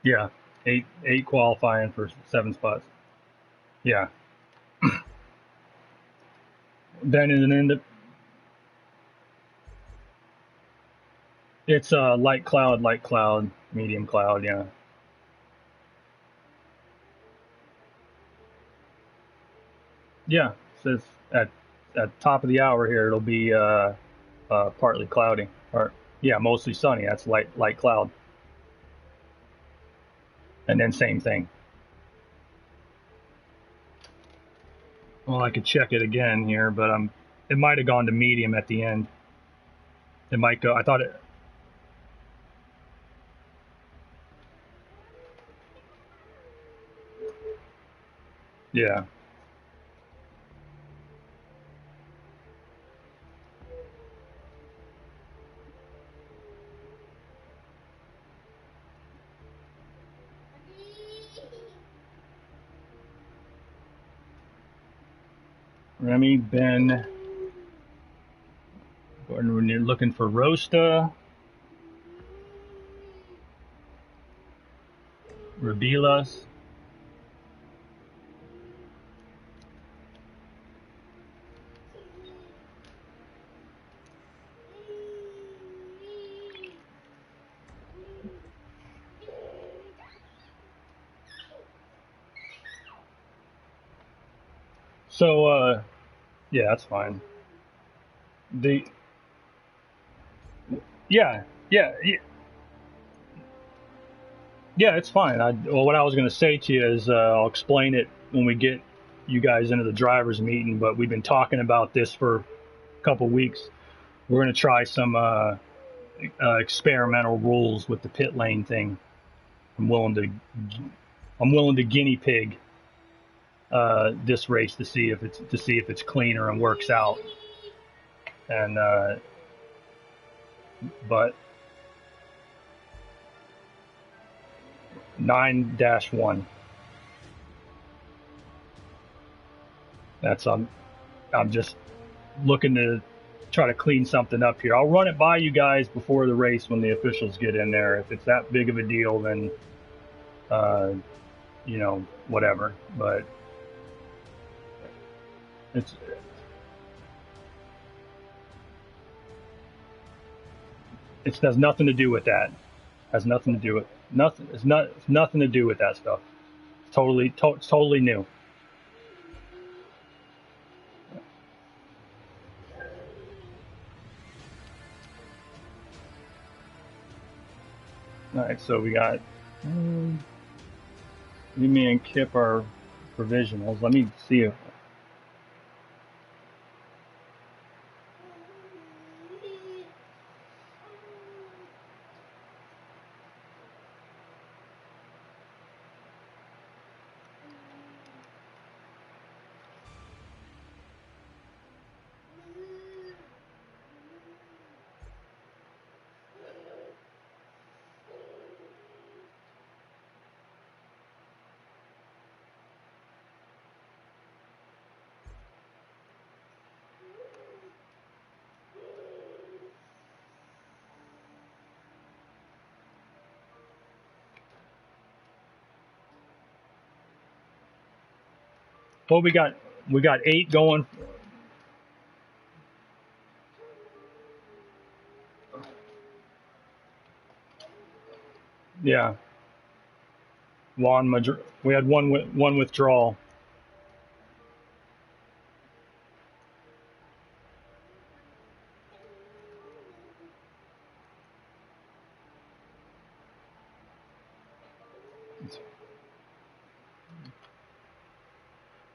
Yeah, eight qualifying for 7 spots. Yeah. Then in the it's light cloud, medium cloud. Yeah. Yeah. Says at top of the hour here it'll be partly cloudy, or yeah, mostly sunny. That's light cloud, and then same thing. Well, I could check it again here, but it might have gone to medium at the end. It might go. I thought it. Yeah. Remy, Ben, Gordon, when you're looking for Rosta, Rabilas. So, yeah, that's fine. The yeah, yeah, yeah, it's fine. Well, what I was going to say to you is I'll explain it when we get you guys into the drivers meeting. But we've been talking about this for a couple weeks. We're going to try some experimental rules with the pit lane thing. I'm willing to I'm willing to guinea pig this race to see if it's cleaner and works out. And but 9-1. That's I'm just looking to try to clean something up here. I'll run it by you guys before the race when the officials get in there. If it's that big of a deal, then uh, whatever. But it's it has nothing to do with that. Has nothing to do with nothing. It's nothing to do with that stuff. It's totally new. All right, so we got me and Kip are provisionals. Let me see if well we got 8 going. Yeah, we had one withdrawal.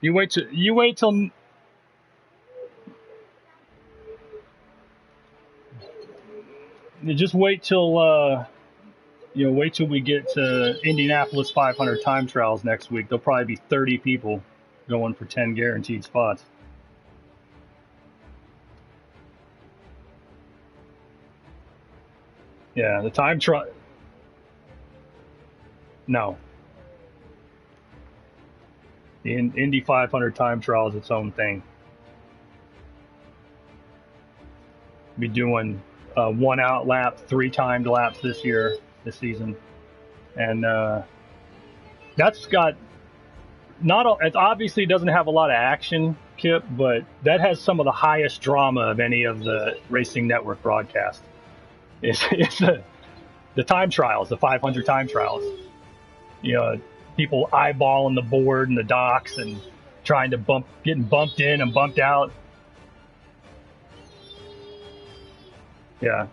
You wait till you just wait till wait till we get to Indianapolis 500 time trials next week. There'll probably be 30 people going for 10 guaranteed spots. Yeah, the time trial. No, the Indy 500 time trial is its own thing. Be doing 1 out lap, 3 timed laps this season. and that's got it obviously doesn't have a lot of action, Kip, but that has some of the highest drama of any of the Racing Network broadcasts. It's the time trials, the 500 time trials. You know, people eyeballing the board and the docks and trying to getting bumped in and bumped out. Yeah.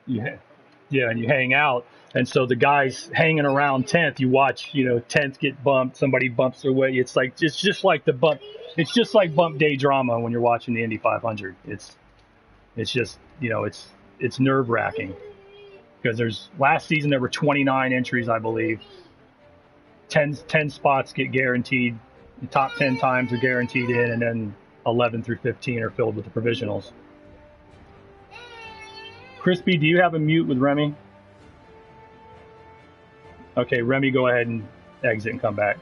Yeah. Yeah, and you hang out. And so the guys hanging around 10th, you watch, 10th get bumped, somebody bumps their way. It's just like the bump. It's just like bump day drama when you're watching the Indy 500. It's just, it's nerve wracking because last season there were 29 entries, I believe. 10 spots get guaranteed. The top 10 times are guaranteed in, and then 11 through 15 are filled with the provisionals. Crispy, do you have a mute with Remy? Okay, Remy, go ahead and exit and come back.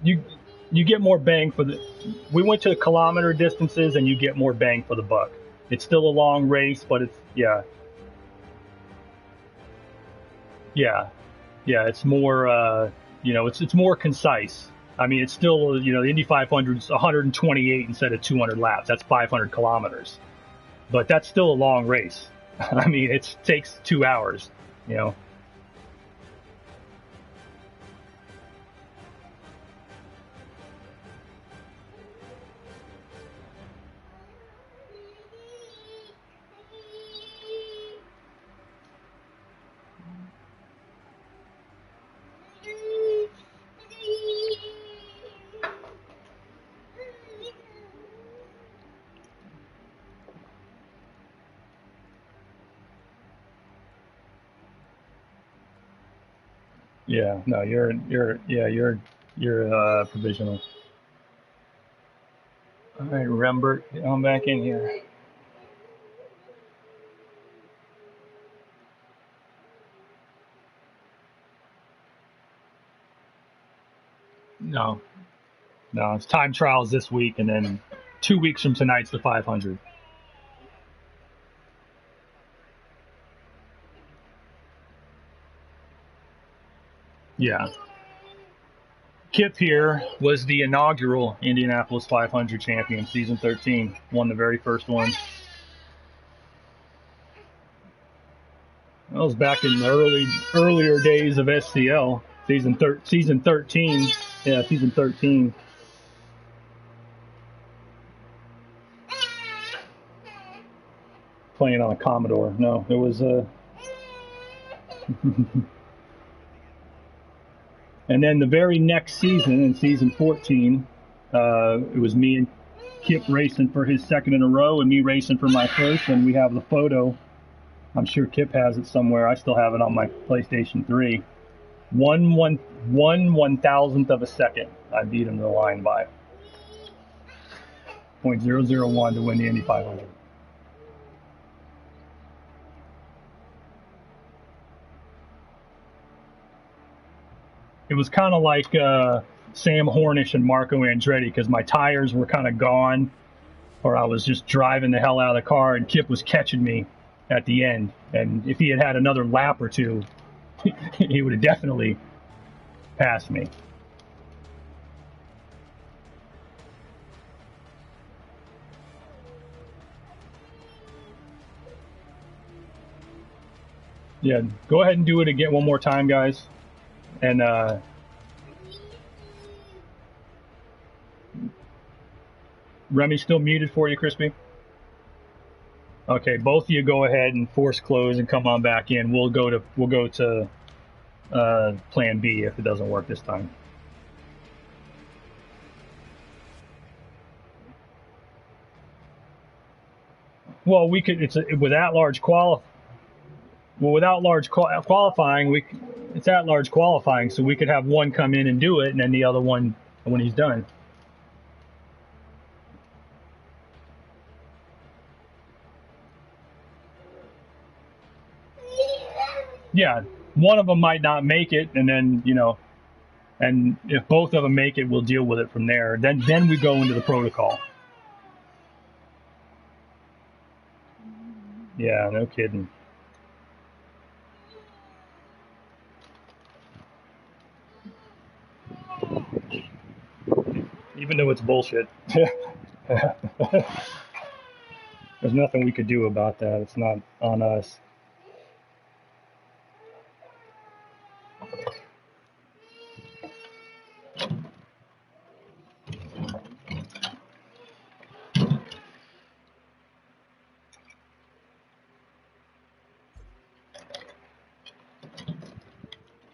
You get more bang for we went to kilometer distances and you get more bang for the buck. It's still a long race, but yeah, it's more, it's more concise. I mean, it's still, the Indy 500 is 128 instead of 200 laps. That's 500 kilometers, but that's still a long race. I mean, it takes 2 hours, Yeah, no, you're provisional. All right, Rembert, I'm back in here. No, it's time trials this week, and then 2 weeks from tonight's the 500. Yeah. Kip here was the inaugural Indianapolis 500 champion, season 13. Won the very first one. That was back in the earlier days of SCL, season 13. Yeah, season 13. Playing on a Commodore. No, it was And then the very next season, in season 14, it was me and Kip racing for his second in a row, and me racing for my first. And we have the photo. I'm sure Kip has it somewhere. I still have it on my PlayStation 3. 1/1000th of a second, I beat him to the line by 0.001 to win the Indy 500. It was kind of like Sam Hornish and Marco Andretti because my tires were kind of gone, or I was just driving the hell out of the car, and Kip was catching me at the end. And if he had another lap or two, he would have definitely passed me. Yeah, go ahead and do it again one more time, guys. And Remy still muted for you, Crispy? Okay, both of you go ahead and force close and come on back in. We'll go to plan B if it doesn't work this time. Well, we could. Without large qualifying, it's at large qualifying, so we could have one come in and do it, and then the other one when he's done. yeah, one of them might not make it, and then, you know, and if both of them make it, we'll deal with it from there. Then we go into the protocol. Yeah, no kidding. Even though it's bullshit. There's nothing we could do about that. It's not on us.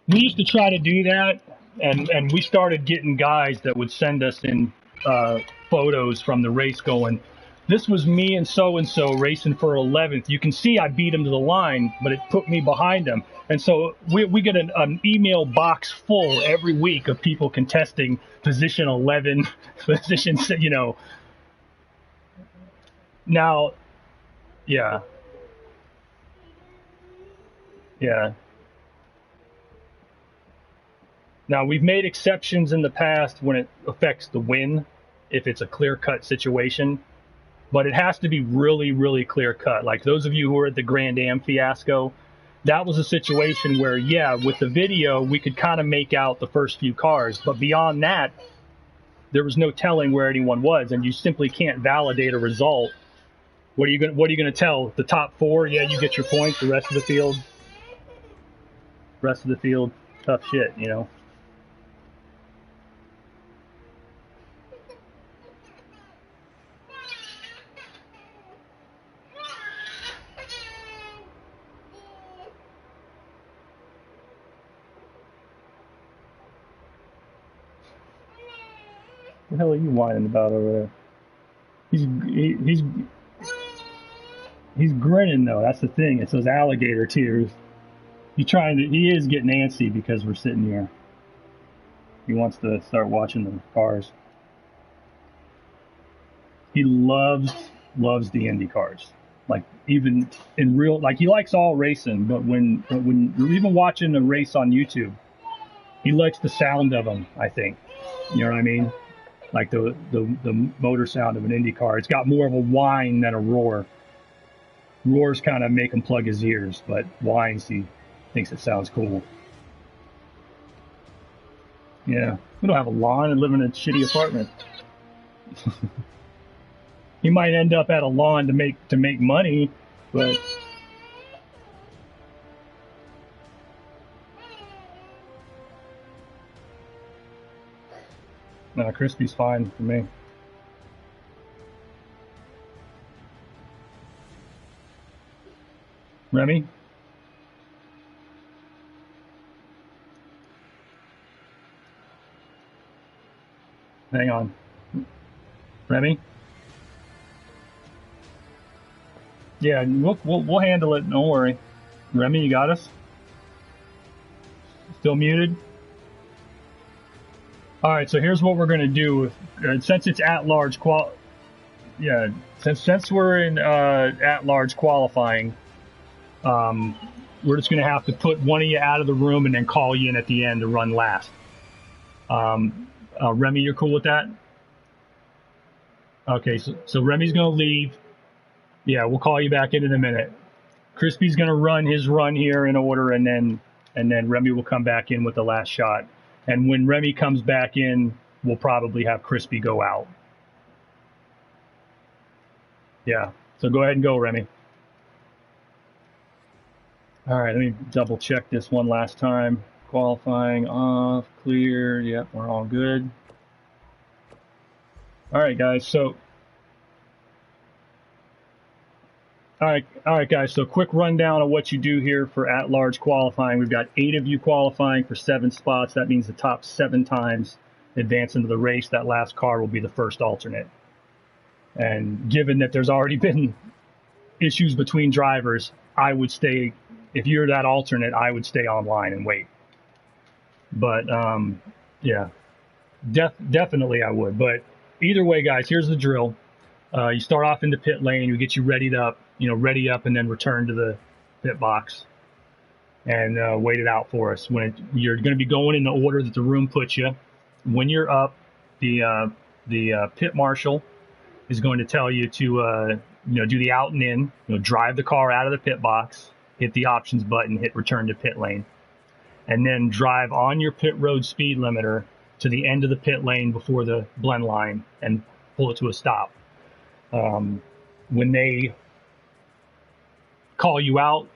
We used to try to do that, and we started getting guys that would send us in photos from the race going, this was me and so racing for 11th. You can see I beat him to the line, but it put me behind him. And so we get an email box full every week of people contesting position 11, position, you know. Now, yeah, yeah. Now, we've made exceptions in the past when it affects the win, if it's a clear-cut situation, but it has to be really, really clear-cut. Like those of you who were at the Grand Am fiasco, that was a situation where, yeah, with the video, we could kind of make out the first few cars, but beyond that, there was no telling where anyone was, and you simply can't validate a result. What are you going to tell? The top four, yeah, you get your points. The rest of the field, tough shit, you know. What the hell are you whining about over there? He's grinning though. That's the thing. It's those alligator tears. He is getting antsy because we're sitting here. He wants to start watching the cars. He loves the Indy cars. Like even in real, like he likes all racing, but when you're even watching a race on YouTube, he likes the sound of them. I think, you know what I mean? Like the motor sound of an Indy car. It's got more of a whine than a roar. Roars kind of make him plug his ears, but whines, he thinks it sounds cool. Yeah, we don't have a lawn and live in a shitty apartment. He might end up at a lawn to make money, but no, Crispy's fine for me. Remy? Hang on. Remy? Yeah, we'll handle it. Don't worry. Remy, you got us? Still muted? All right, so here's what we're going to do. Since it's at-large yeah, since we're in at-large qualifying, we're just going to have to put one of you out of the room and then call you in at the end to run last. Remy, you're cool with that? Okay, so Remy's going to leave. Yeah, we'll call you back in a minute. Crispy's going to run his run here in order, and then Remy will come back in with the last shot. And when Remy comes back in, we'll probably have Crispy go out. Yeah, so go ahead and go, Remy. All right, let me double check this one last time. Qualifying off, cleared. Yep, we're all good. All right, guys. So, all right, guys. So, quick rundown of what you do here for at-large qualifying. We've got 8 of you qualifying for 7 spots. That means the top 7 times advance into the race. That last car will be the first alternate. And given that there's already been issues between drivers, I would stay. If you're that alternate, I would stay online and wait. But yeah, definitely I would. But either way, guys, here's the drill. You start off in the pit lane. We get you ready up, and then return to the pit box. and wait it out for us. You're going to be going in the order that the room puts you. When you're up, the pit marshal is going to tell you to do the out and in. Drive the car out of the pit box, hit the options button, hit return to pit lane, and then drive on your pit road speed limiter to the end of the pit lane before the blend line and pull it to a stop. When they call you out,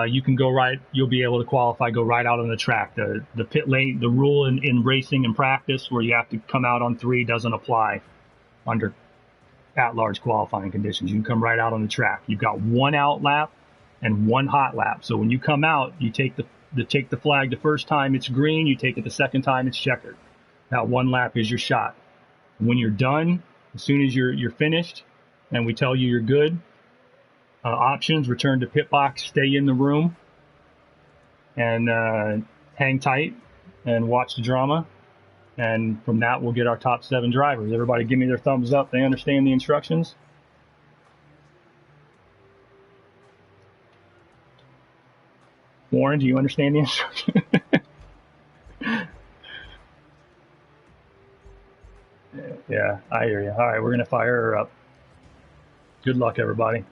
you can go right. You'll be able to qualify, go right out on the track. The pit lane, the rule in racing and practice where you have to come out on 3 doesn't apply under at-large qualifying conditions. You can come right out on the track. You've got 1 out lap and 1 hot lap. So when you come out, you take the flag the first time it's green. You take it the second time it's checkered. That 1 lap is your shot. When you're done, as soon as you're finished, and we tell you you're good. Options, return to pit box, stay in the room, and hang tight and watch the drama. And from that, we'll get our top 7 drivers. Everybody give me their thumbs up. They understand the instructions. Warren, do you understand the instructions? Yeah, I hear you. All right, we're going to fire her up. Good luck, everybody.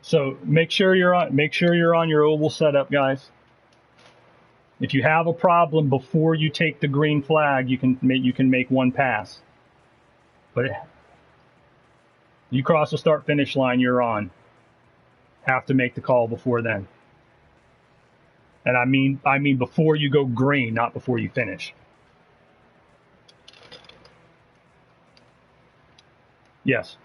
So make sure you're on your oval setup, guys. If you have a problem before you take the green flag, you can make 1 pass. But you cross the start finish line, you're on. Have to make the call before then. And I mean before you go green, not before you finish. Yes.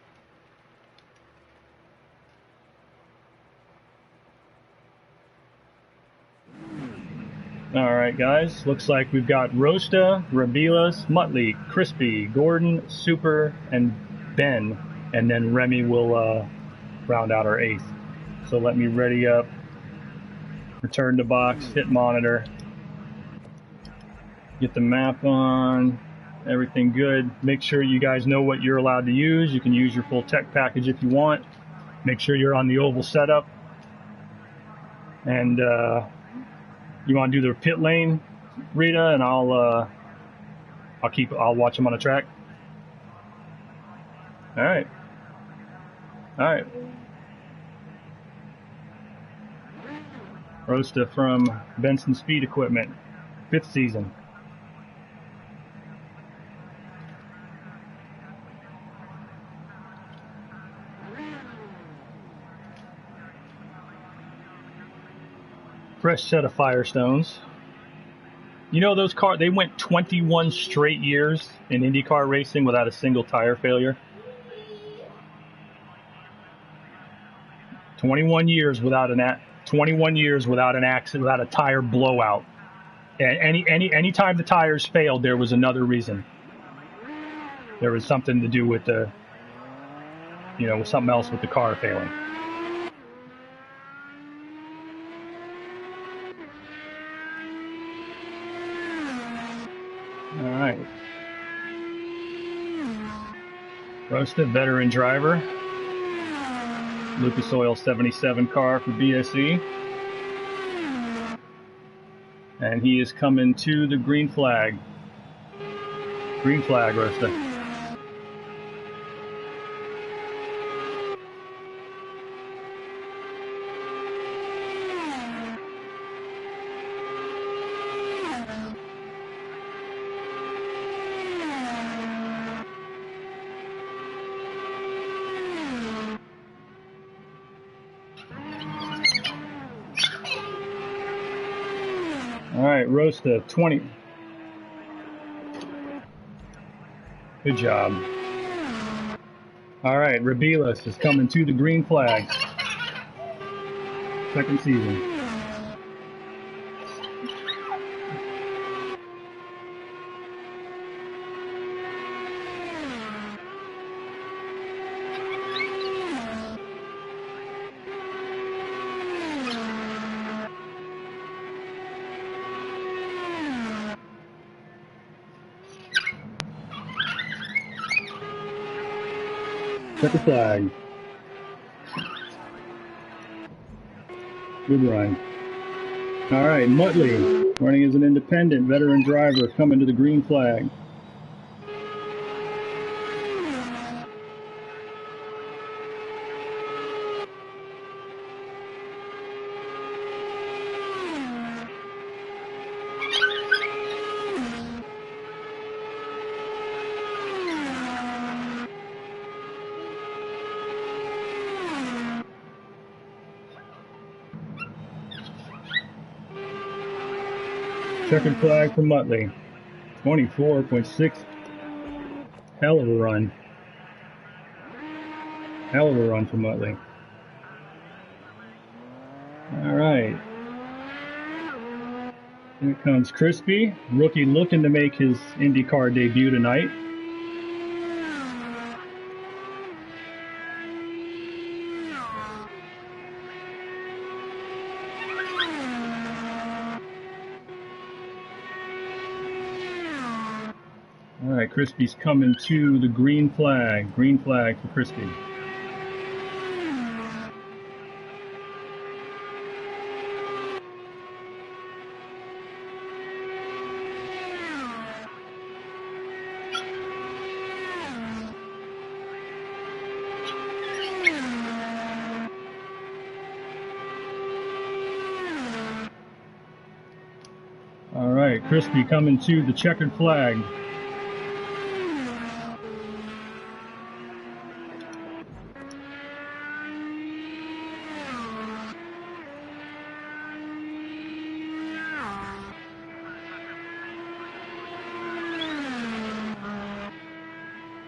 All right, guys. Looks like we've got Rosta, Rabilas, Muttley, Crispy, Gordon, Super, and Ben. And then Remy will round out our 8th. So let me ready up. Return to box, hit monitor. Get the map on. Everything good. Make sure you guys know what you're allowed to use. You can use your full tech package if you want. Make sure you're on the oval setup. And you want to do the pit lane, Rita, and I'll watch them on the track. All right. Rosta from Benson Speed Equipment, 5th season. Fresh set of Firestones. You know those cars, they went 21 straight years in IndyCar racing without a single tire failure. 21 years without an accident, without a tire blowout. And any time the tires failed, there was another reason. There was something to do with with something else with the car failing. All right. Rosta, veteran driver. Lucas Oil 77 car for BSE. And he is coming to the green flag. Green flag, Rosta. All right, Rosta, 20. Good job. All right, Rabilas is coming to the green flag. 2nd season. Checker flag. Good run. All right, Muttley, running as an independent veteran driver, coming to the green flag. Checkered flag for Muttley. 24.6. Hell of a run. Hell of a run for Muttley. All right. Here comes Crispy, rookie looking to make his IndyCar debut tonight. All right, Crispy's coming to the green flag. Green flag for Crispy. All right, Crispy coming to the checkered flag.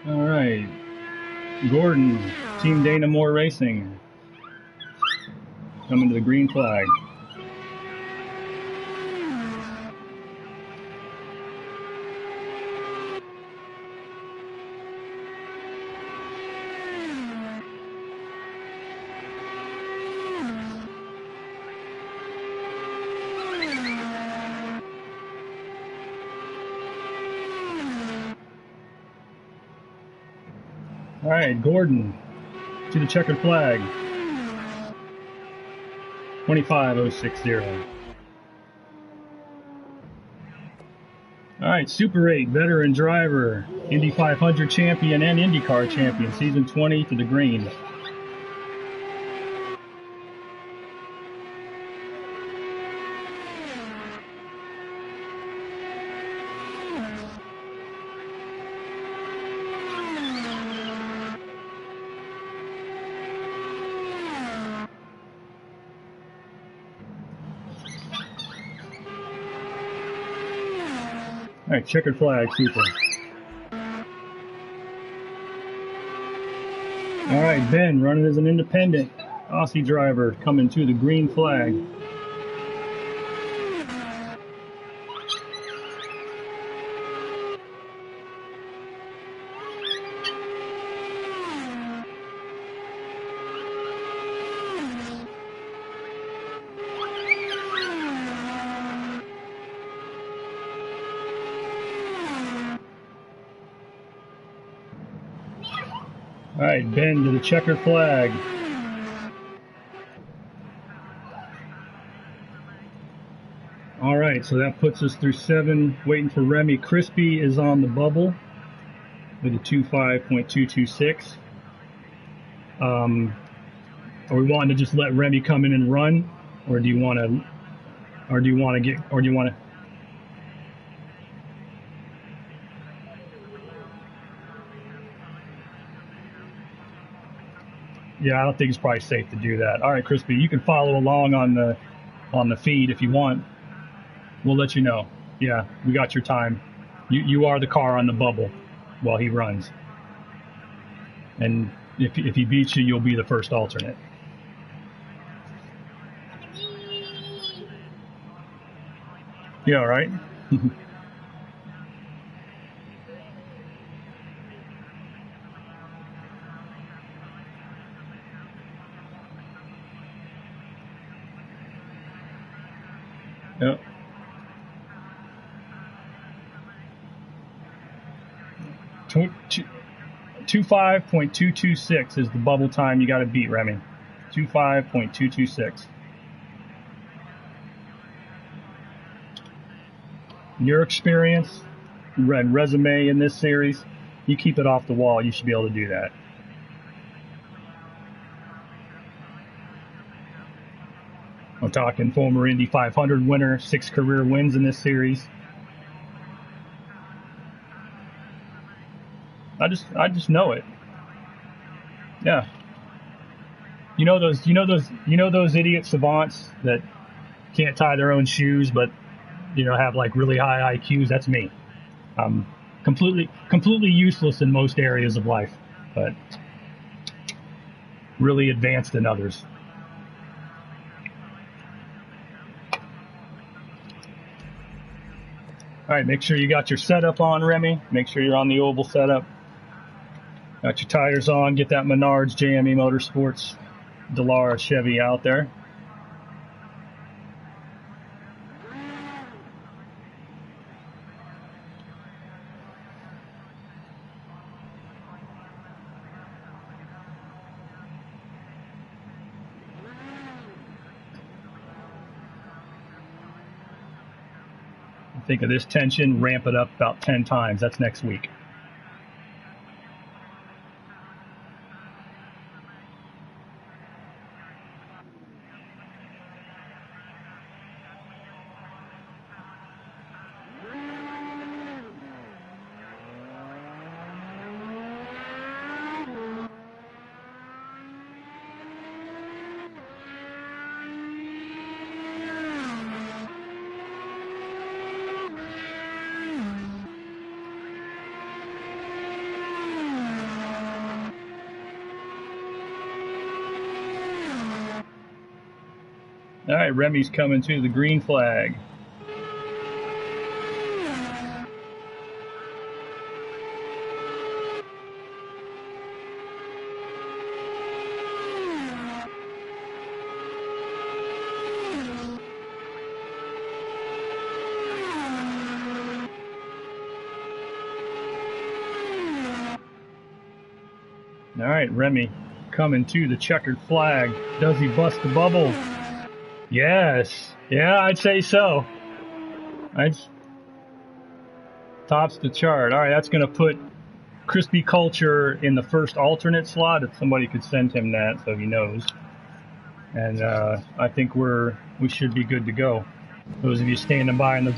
All right, Gordon, Team Dana Moore Racing, coming to the green flag. All right, Gordon to the checkered flag. 25060. All right, Super 8 veteran driver, Indy 500 champion and IndyCar champion, season 20 to the green. All right, checkered flag, Super. All right, Ben running as an independent Aussie driver, coming to the green flag. All right, Ben to the checkered flag. All right, so that puts us through 7, waiting for Remy. Crispy is on the bubble with a 25.226. Are we wanting to just let Remy come in and run, or do you want to Yeah, I don't think it's probably safe to do that. All right, Crispy, you can follow along on the feed if you want. We'll let you know. Yeah, we got your time. You are the car on the bubble while he runs. And if he beats you, you'll be the first alternate. Yeah, all right. Yep. 25.226 is the bubble time you got to beat, Remy. 25.226. Your experience and resume in this series, you keep it off the wall, you should be able to do that. I'm talking former Indy 500 winner, 6 career wins in this series. I just know it. Yeah. You know those idiot savants that can't tie their own shoes, but have like really high IQs. That's me. I'm completely useless in most areas of life, but really advanced in others. All right, make sure you got your setup on, Remy. Make sure you're on the oval setup. Got your tires on. Get that Menards JME Motorsports Delara Chevy out there. Think of this tension, ramp it up about 10 times. That's next week. All right, Remy's coming to the green flag. All right, Remy coming to the checkered flag. Does he bust the bubble? Yes. Yeah, I'd say so. Tops the chart. All right, that's going to put Crispy Culture in the first alternate slot. If somebody could send him that so he knows. And I think we should be good to go. Those of you standing by in the